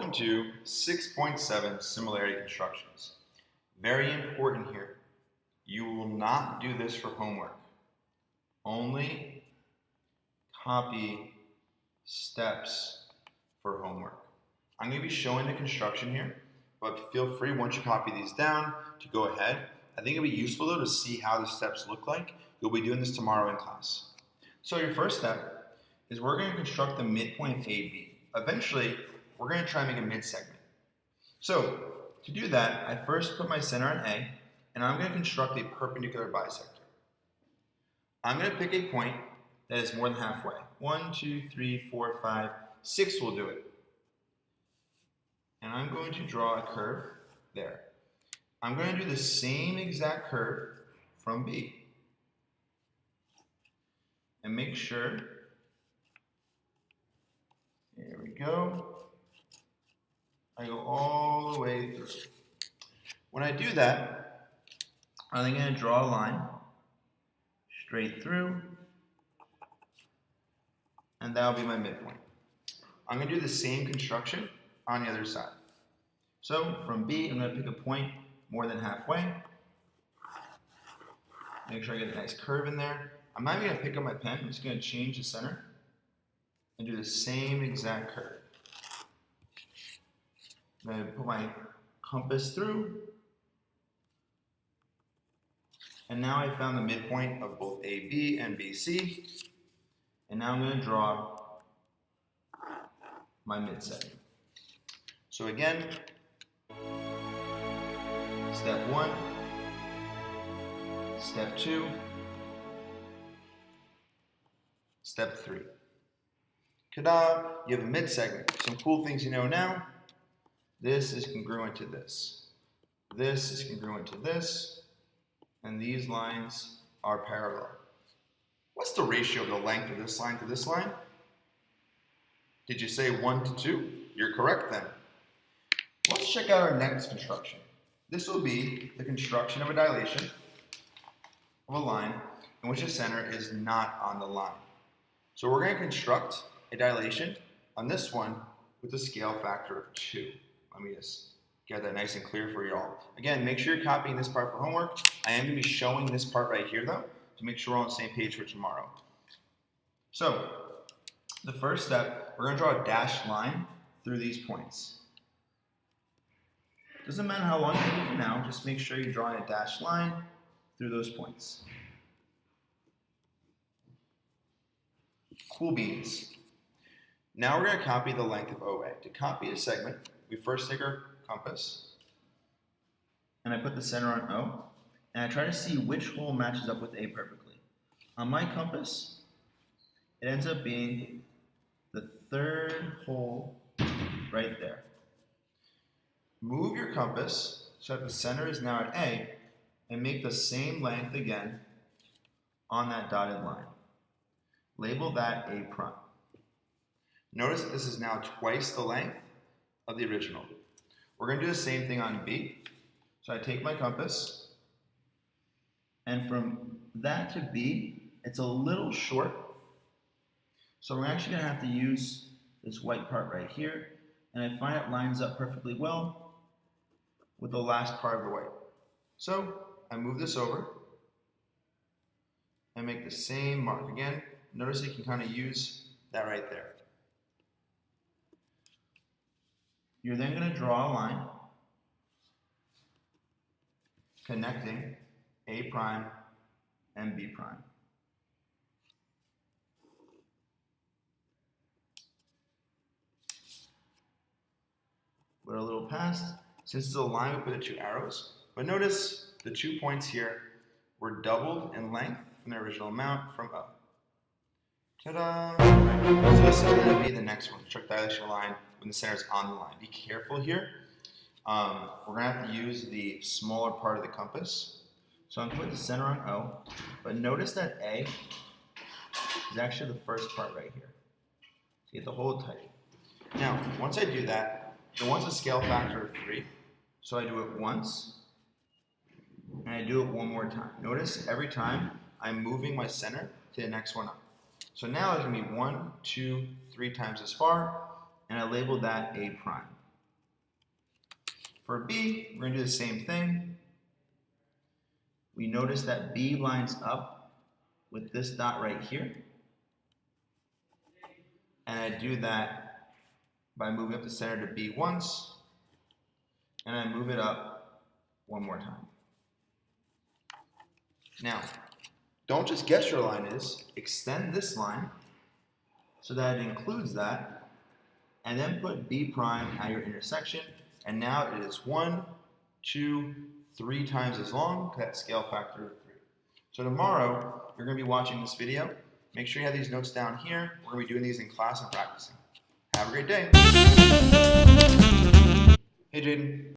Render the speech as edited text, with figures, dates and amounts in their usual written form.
welcome to 6.7 Similarity Constructions. Very important here. You will not do this for homework. Only copy steps for homework. I'm going to be showing the construction here, but feel free once you copy these down to go ahead. I think it'll be useful though to see how the steps look like. You'll be doing this tomorrow in class. So your first step is we're going to construct the midpoint of AB. Eventually, we're going to try and make a mid-segment. So to do that, I first put my center on A, and I'm going to construct a perpendicular bisector. I'm going to pick a point that is more than halfway. 1, 2, 3, 4, 5, 6 will do it. And I'm going to draw a curve there. I'm going to do the same exact curve from B. And make sure, here we go, I go all the way through. When I do that, I'm going to draw a line straight through, and that'll be my midpoint. I'm going to do the same construction on the other side. So from B, I'm going to pick a point more than halfway. Make sure I get a nice curve in there. I'm not even going to pick up my pen. I'm just going to change the center and do the same exact curve. I'm going to put my compass through. And now I found the midpoint of both AB and BC. And now I'm going to draw my mid-segment. So again, step 1, step 2, step 3. Ta-da! You have a mid-segment. Some cool things you know now. This is congruent to this. This is congruent to this. And these lines are parallel. What's the ratio of the length of this line to this line? Did you say 1 to 2? You're correct then. Let's check out our next construction. This will be the construction of a dilation of a line in which the center is not on the line. So we're going to construct a dilation on this one with a scale factor of 2. Let me just get that nice and clear for you all. Again, make sure you're copying this part for homework. I am going to be showing this part right here though, to make sure we're on the same page for tomorrow. So, the first step, we're going to draw a dashed line through these points. Doesn't matter how long you do it for now, just make sure you're drawing a dashed line through those points. Cool beans. Now we're going to copy the length of OA. To copy a segment, we first take our compass, and I put the center on O, and I try to see which hole matches up with A perfectly. On my compass, it ends up being the third hole right there. Move your compass so that the center is now at A, and make the same length again on that dotted line. Label that A prime. Notice that this is now twice the length of the original. We're going to do the same thing on B. So I take my compass, and from that to B, it's a little short. So we're actually going to have to use this white part right here, and I find it lines up perfectly well with the last part of the white. So I move this over and make the same mark. Again, notice you can kind of use that right there. You're then going to draw a line connecting A prime and B prime. Put a little past. Since it's a line, we put the 2 arrows. But notice the 2 points here were doubled in length from the original amount from O. Ta-da! Right. So this is going to be the next one, construct dilation line when the center is on the line. Be careful here. We're going to have to use the smaller part of the compass. So I'm going to put the center on O, but notice that A is actually the first part right here. So you get the hole tight. Now, once I do that, it wants a scale factor of 3. So I do it once, and I do it one more time. Notice every time I'm moving my center to the next one up. So now it's going to be 1, 2, 3 times as far, and I labeled that A prime. For B, we're going to do the same thing. We notice that B lines up with this dot right here. And I do that by moving up the center to B once, and I move it up one more time. Now, don't just guess your line is, extend this line so that it includes that, and then put B prime at your intersection, and now it is 1, 2, 3 times as long, that scale factor of 3. So tomorrow, you're going to be watching this video. Make sure you have these notes down here. We're going to be doing these in class and practicing. Have a great day. Hey, Jaden.